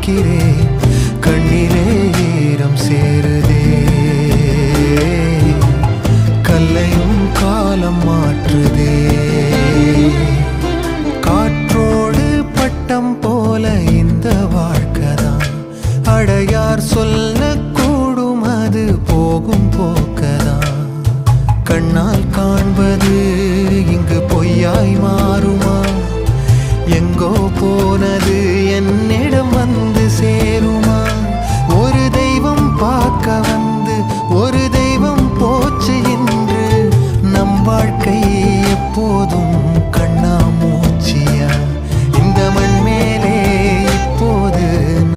பார்க்கிறேன், கண்ணிலே ஈரம் சேருதே. கல்லையும் காலம் மாற்றுதே. காற்றோடு பட்டம் போல இந்த வாழ்க்கைதான், அடையார் சொல்லக்கூடும் அது போகும் போக்கதான். கண்ணால் காண்பது இங்கு பொய்யாய் மாறுமா? எங்கோ போனது என்னிடம்